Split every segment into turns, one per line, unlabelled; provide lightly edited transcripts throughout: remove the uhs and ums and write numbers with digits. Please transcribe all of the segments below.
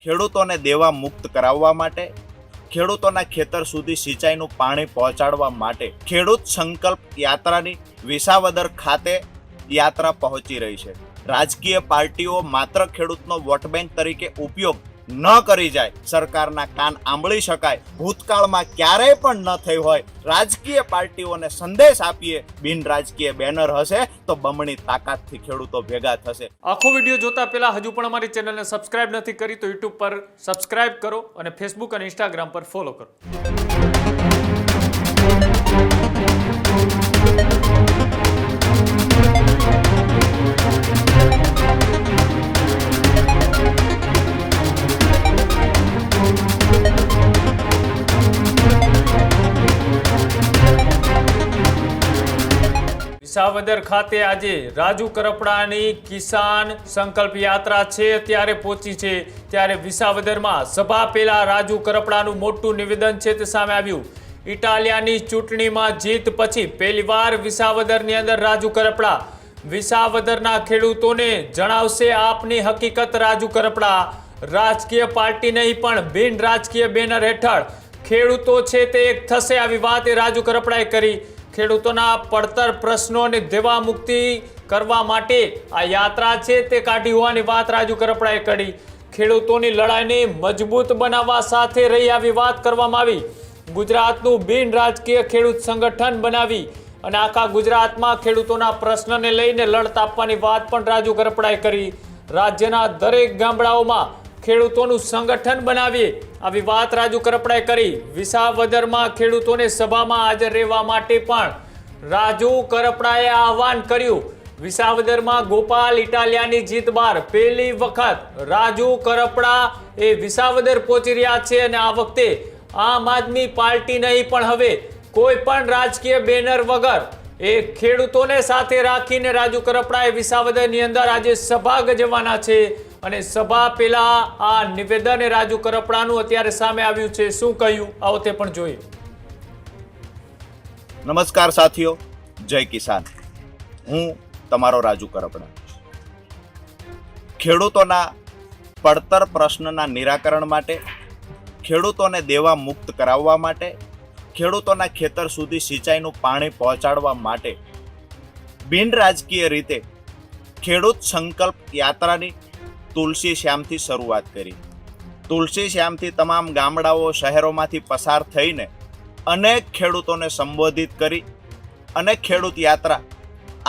ખેડૂતોને દેવા મુક્ત કરાવવા માટે, ખેડૂતોના ખેતર સુધી સિંચાઈનું પાણી પહોંચાડવા માટે ખેડૂત સંકલ્પ યાત્રાની વિસાવદર ખાતે યાત્રા પહોંચી રહી છે. રાજકીય પાર્ટીઓ માત્ર ખેડૂતનો વોટ બેંક તરીકે ઉપયોગ ન કરી જાય, સરકારના કાન આંબળી શકાય, ભૂતકાળમાં ક્યારેય પણ ન થઈ હોય. રાજકીય પાર્ટીઓને સંદેશ આપીએ, બિન રાજકીય બેનર હશે તો બમણી તાકાતથી ખેડૂતો ભેગા થશે.
આખો વિડીયો જોતા પહેલા હજુ પણ અમારી ચેનલને સબસ્ક્રાઇબ નથી કરી તો યુટ્યુબ પર સબસ્ક્રાઇબ કરો અને ફેસબુક અને ઇન્સ્ટાગ્રામ પર ફોલો કરો. વિસાવદર ખાતે આજે રાજુ કરપડાની કિસાન સંકલ્પ યાત્રા છે ત્યારે પહોંચી છે. ત્યારે વિસાવદરમાં સભા પહેલા રાજુ કરપડાનું મોટું નિવેદન છે તે સામે આવ્યું. ઇટાલિયાની ચૂંટણીમાં જીત પછી પહેલીવાર વિસાવદરની અંદર રાજુ કરપડા વિસાવદરના ખેડૂતોને જણાવશે આપની હકીકત. રાજુ કરપડા રાજકીય પાર્ટી નહીં પણ બિન રાજકીય બેનર હેઠળ ખેડૂતો છે તે એક થશે, આવી વાત એ રાજુ કરપડાએ કરી. ખેડૂતોના પડતર પ્રશ્નો અને દેવા મુક્તિ કરવા માટે આ યાત્રા છે તે કાઢી હોવાની વાત રાજુ કરપડાએ કરી. ખેડૂતોની લડાઈને મજબૂત બનાવવા સાથે રહી આવી વાત કરવામાં આવી. ગુજરાતનું બિન રાજકીય ખેડૂત સંગઠન બનાવી અને આખા ગુજરાતમાં ખેડૂતોના પ્રશ્નને લઈને લડત આપવાની વાત પણ રાજુ કરપડાએ કરી. રાજ્યના દરેક ગામડાઓમાં ખેડૂતોનું સંગઠન બનાવીએ આવી વાત રાજુ કરપડાએ કરી. વિસાવદરમાં ખેડૂતોને સભામાં હાજર રહેવા માટે પણ રાજુ કરપડાએ આહવાન કર્યું. વિસાવદરમાં ગોપાલ ઇટાલિયાની જીત બાદ પહેલી વખત રાજુ કરપડા એ વિસાવદર પહોંચી રહ્યા છે અને આ વખતે આમ આદમી પાર્ટી નહીં પણ હવે કોઈ પણ રાજકીય બેનર વગર એ ખેડૂતોને સાથે રાખીને રાજુ કરપડાએ વિસાવદરની અંદર આજે સભા ગજવવાના છે. અને સભા પહેલા આ નિવેદન રાજુ કરપડાનું અત્યારે સામે આવ્યું છે. શું કહ્યું આવો તે પણ જોઈએ.
નમસ્કાર સાથીઓ, જય કિસાન. હું તમારો રાજુ કરપડા. ખેડૂતોના પડતર પ્રશ્નના નિરાકરણ માટે, ખેડૂતોને દેવા મુક્ત કરાવવા માટે, ખેડૂતોના ખેતર સુધી સિંચાઈનું પાણી પહોંચાડવા માટે બિન રાજકીય રીતે ખેડૂત સંકલ્પ યાત્રાની તુલસી શ્યામથી શરૂઆત કરી. તુલસી શ્યામથી તમામ ગામડાઓ શહેરોમાંથી પસાર થઈને અનેક ખેડૂતોને સંબોધિત કરી અને ખેડૂત યાત્રા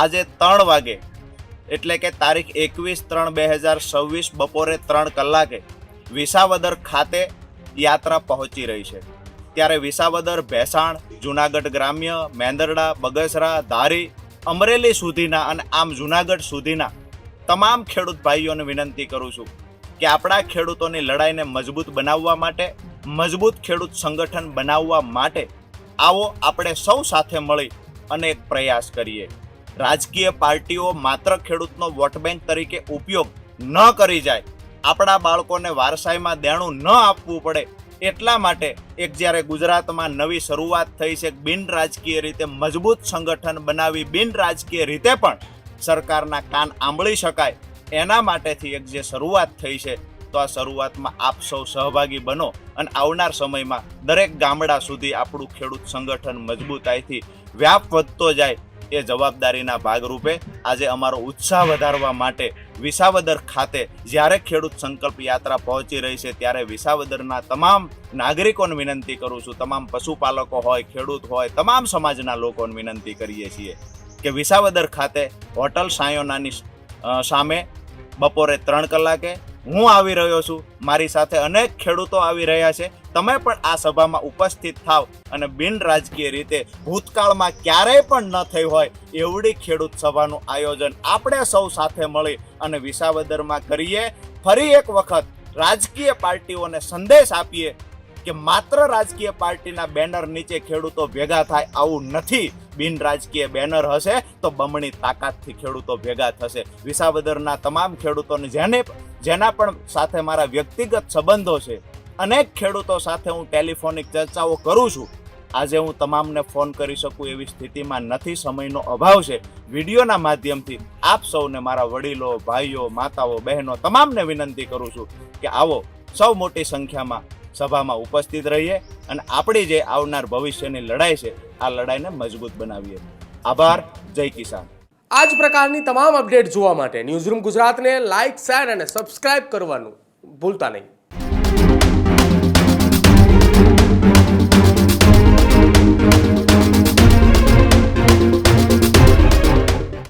આજે 3 વાગે એટલે કે તારીખ 21/3/2026 બપોરે 3 કલાકે વિસાવદર ખાતે યાત્રા પહોંચી રહી છે. ત્યારે વિસાવદર, ભેસાણ, જુનાગઢ ગ્રામ્ય, મેંદરડા, બગસરા, ધારી, અમરેલી સુધીના અને આમ જુનાગઢ સુધીના તમામ ખેડૂત ભાઈઓને વિનંતી કરું છું કે આપણા ખેડૂતોની લડાઈને મજબૂત બનાવવા માટે, મજબૂત ખેડૂત સંગઠન બનાવવા માટે આવો આપણે સૌ સાથે મળી અને એક પ્રયાસ કરીએ. રાજકીય પાર્ટીઓ માત્ર ખેડૂતનો વોટ બેંક તરીકે ઉપયોગ ન કરી જાય, આપણા બાળકોને વારસાઈમાં દેણું ન આપવું પડે એટલા માટે એક જ્યારે ગુજરાતમાં નવી શરૂઆત થઈ છે, બિન રાજકીય રીતે મજબૂત સંગઠન બનાવી બિન રાજકીય રીતે પણ સરકારના કાન આંબળી શકાય એના માટેથી એક જે શરૂઆત થઈ છે, તો આ શરૂઆતમાં આપ સૌ સહભાગી બનો અને આવનાર સમયમાં દરેક ગામડા સુધી આપણું ખેડૂત સંગઠન મજબૂતાઈથી વ્યાપ વધતો જાય એ જવાબદારીના ભાગરૂપે આજે અમારો ઉત્સાહ વધારવા માટે વિસાવદર ખાતે જ્યારે ખેડૂત સંકલ્પ યાત્રા પહોંચી રહી છે ત્યારે વિસાવદરના તમામ નાગરિકોને વિનંતી કરું છું, તમામ પશુપાલકો હોય, ખેડૂત હોય, તમામ સમાજના લોકોને વિનંતી કરીએ છીએ કે વિસાવદર ખાતે હોટલ સાયોનાની સામે બપોરે 3 કલાકે હું આવી રહ્યો છું. મારી સાથે અનેક ખેડૂતો આવી રહ્યા છે. તમે પણ આ સભામાં ઉપસ્થિત થાવ અને બિન રાજકીય રીતે ભૂતકાળમાં ક્યારેય પણ ન થઈ હોય એવડી ખેડૂત સભાનું આયોજન આપણે સૌ સાથે મળી અને વિસાવદરમાં કરીએ. ફરી એક વખત રાજકીય પાર્ટીઓને સંદેશ આપીએ કે માત્ર રાજકીય પાર્ટીના બેનર નીચે ખેડૂતો ભેગા થાય આવું નથી. બિન રાજકીય બેનર હશે તો બમણી તાકાતથી ખેડૂતો ભેગા થશે. વિસાવદરના તમામ ખેડૂતોને જેના પણ સાથે મારા વ્યક્તિગત સંબંધો છે, અનેક ખેડૂતો સાથે હું ટેલિફોનિક ચર્ચાઓ કરું છું. આજે હું તમામને ફોન કરી શકું એવી સ્થિતિમાં નથી, સમયનો અભાવ છે. વિડીયોના માધ્યમથી આપ સૌને, મારા વડીલો, ભાઈઓ, માતાઓ, બહેનો તમામને વિનંતી કરું છું કે આવો સૌ મોટી સંખ્યામાં સભામાં ઉપસ્થિત રહીએ અને આપણી જે આવનાર ભવિષ્યની લડાઈ છે આ લડાઈને મજબૂત બનાવીએ. આભાર. જય કિસાન.
આ જ પ્રકારની તમામ અપડેટ જોવા માટે ન્યૂઝરૂમ ગુજરાતને લાઇક, શેર અને સબસ્ક્રાઇબ કરવાનું ભૂલતા નહીં.